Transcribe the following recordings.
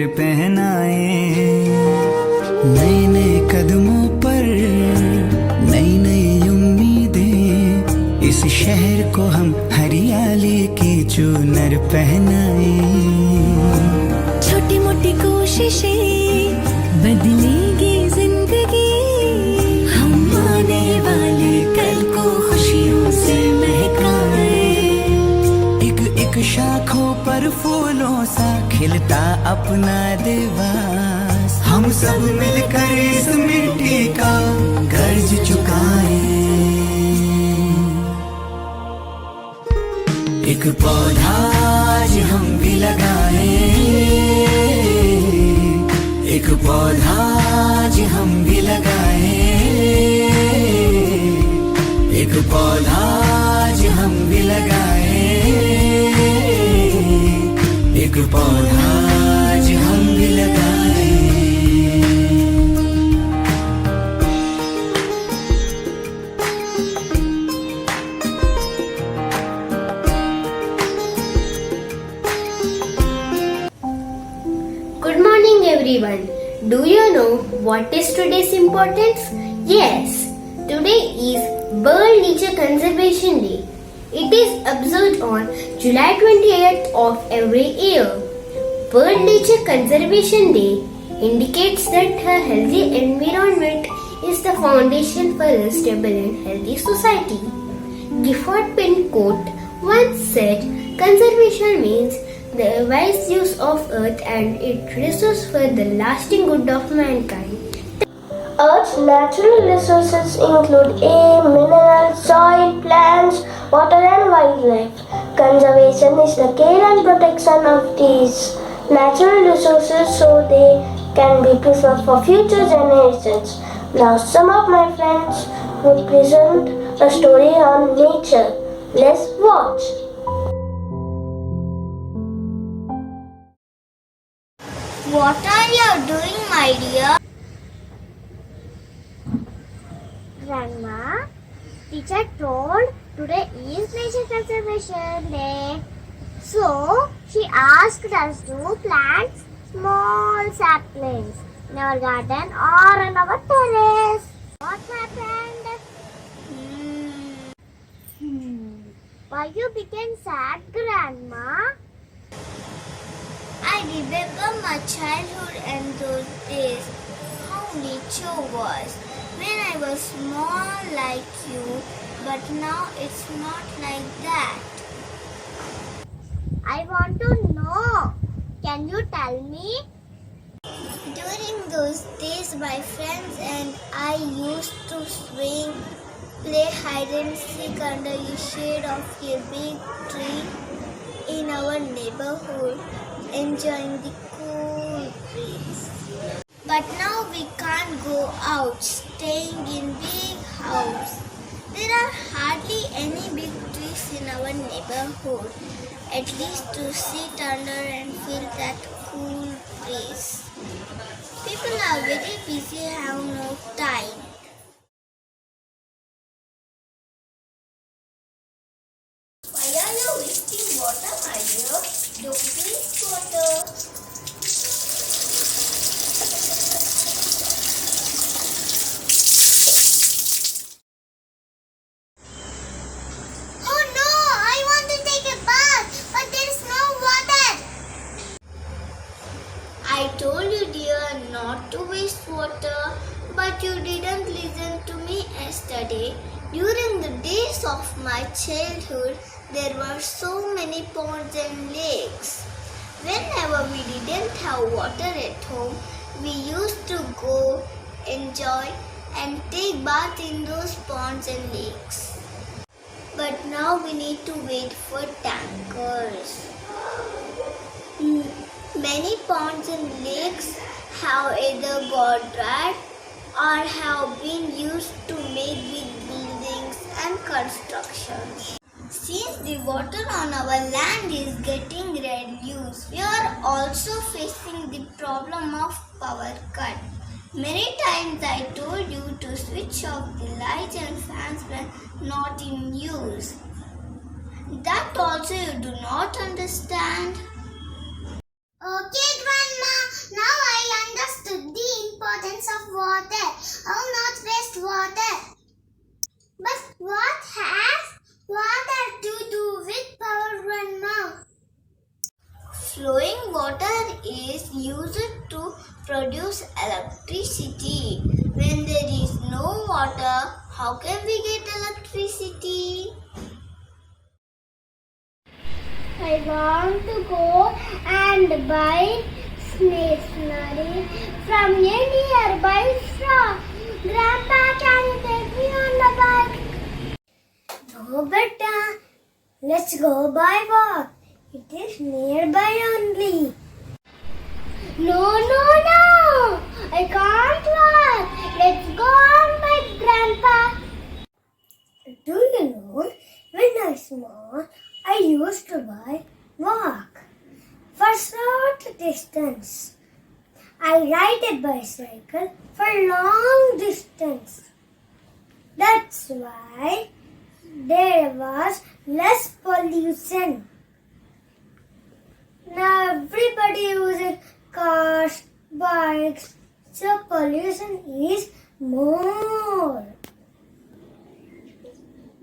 फूल पहनाए। नए नए कदमों पर नई नई उम्मीदें, इस शहर को हम हरियाली की चूनर पहनाए। छोटी मोटी कोशिशें बदलेगी जिंदगी, हम आने वाले कल को खुशियों से महकाए। एक एक शाखों पर फूलों सा खिलता अपना देवास, हम सब मिलकर इस मिट्टी का कर्ज चुकाए। एक पौधा आज हम भी लगाए, एक पौधा आज हम भी लगाए, एक पौधा आज हम भी लगाए, एक पौधा आज हम भी लगाए। Good morning everyone. Do you know what is today's importance? Yes, today is World Nature Conservation Day. It is observed on July 28th of every year. World Nature Conservation Day indicates that a healthy environment is the foundation for a stable and healthy society. Gifford Pincoat once said, "Conservation means the wise use of earth and its resources for the lasting good of mankind." Earth's natural resources include air, minerals, soil, plants, water and wildlife. Conservation is the care and protection of these natural resources so they can be preserved for future generations. Now some of my friends will present a story on nature. Let's watch. What are you doing, my dear? Grandma, teacher told today is Nature Conservation Day. So, she asked us to plant small saplings in our garden or on our terrace. What happened? Why you became sad, Grandma? I remember my childhood and those days, how nature was when I was small like you, but now it's not like that. I want to know. Can you tell me? During those days, my friends and I used to swing, play hide and seek under the shade of a big tree in our neighborhood, enjoying the cool breeze. But now we can't go out, staying in big house. There are hardly any big trees in our neighborhood, at least to sit under and feel that cool breeze. People are very busy, have no time. Why are you wasting water, my dear? Don't waste water. Oh no! I want to take a bath, but there is no water. I told you, dear, not to waste water, but you didn't listen to me yesterday. During the days of my childhood, there were so many ponds and lakes. Whenever we didn't have water at home, we used to go, enjoy, and take bath in those ponds and lakes. But now we need to wait for tankers. Many ponds and lakes have either got dried or have been used to make big buildings and constructions. Since the water on our land is getting reduced, we are also facing the problem of power cut. Many times I told you to switch off the lights and fans when not in use. That also you do not understand. Okay, Grandma. flowing water is used to produce electricity. When there is no water, how can we get electricity? I want to go and buy stationery from a nearby shop. Grandpa, can you take me on the bike? No, beta. Let's go by walk. It is nearby only. No. I can't walk. Let's go on bike, Grandpa. Do you know, when I was small, I used to walk for short distance. I ride a bicycle for long distance. That's why there was less pollution. Now everybody uses cars, bikes, so pollution is more.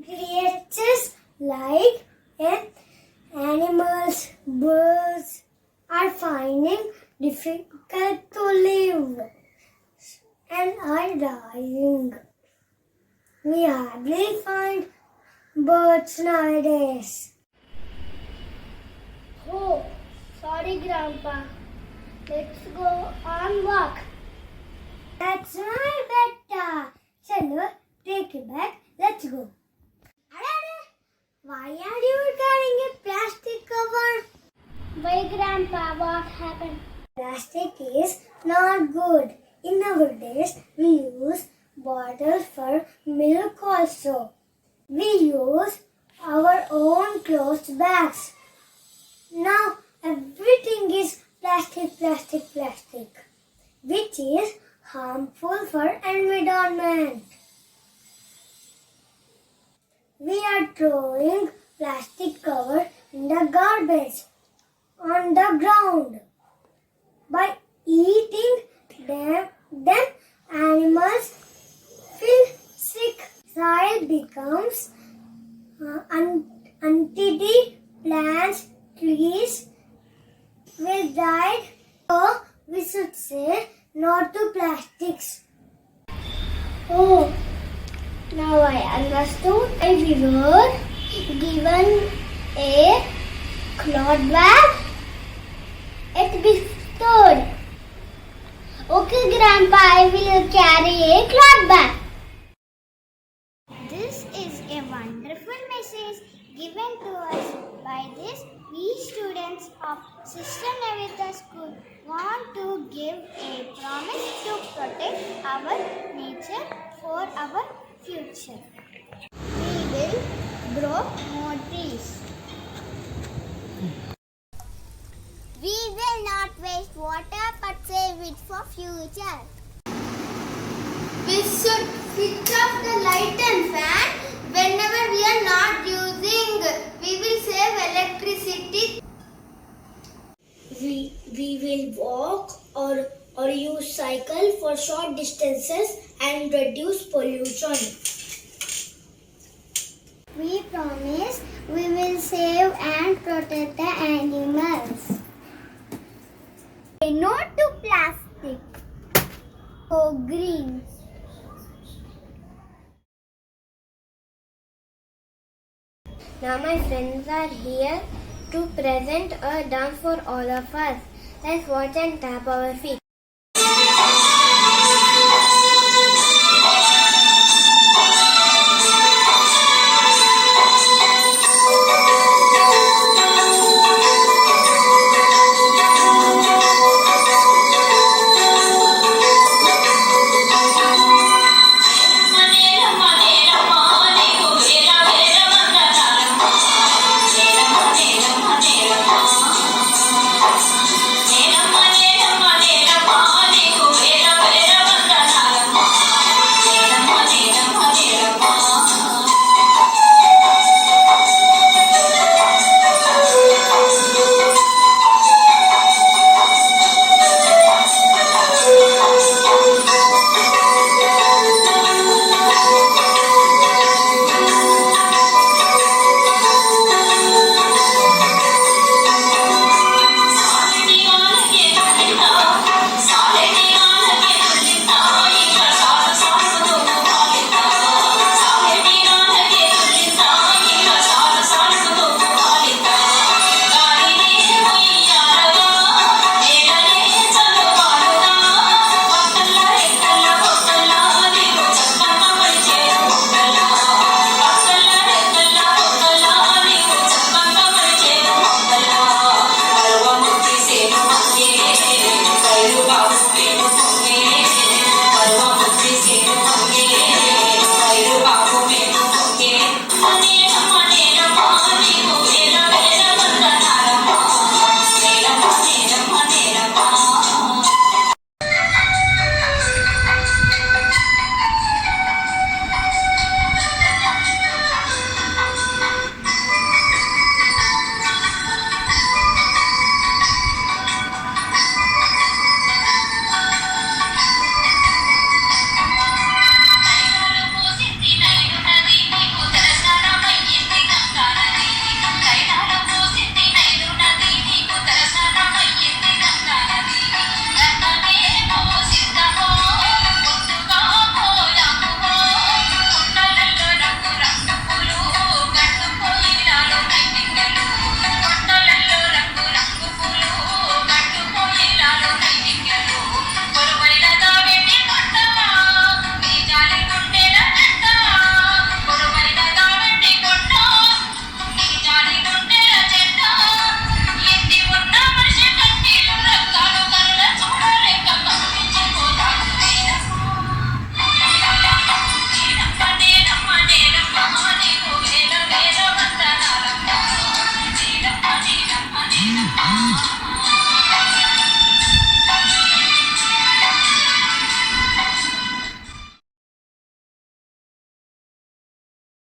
Creatures like animals, birds are finding difficult to live and are dying. We hardly find birds nowadays. Oh, sorry, Grandpa. Let's go on walk. That's my beta. Chalo, take it back. Let's go. Why are you carrying a plastic cover? Why, Grandpa? What happened? Plastic is not good. In our days, we use bottles for milk also. We use our own clothes bags. Now everything is plastic, which is harmful for environment. We are throwing plastic cover in the garbage on the ground. By eating them animals feel sick. Soil becomes untidy. Plants, trees will die. So we should say no to plastics. Oh, now I understood. We were given a cloth bag. It bestowed. Okay, Grandpa, I will carry a cloth bag. This is a wonderful message given to us by this. We students of Sister Navita School want to give a promise to protect our nature for our future. We will grow more trees. We will not waste water but save it for future. We should switch off the light and fan whenever we are not using. We will save electricity. We will walk or use cycle for short distances and reduce pollution. We promise we will save and protect the animals. Say no to plastic. Go green. Now my friends are here to present a dance for all of us. Let's watch and tap our feet.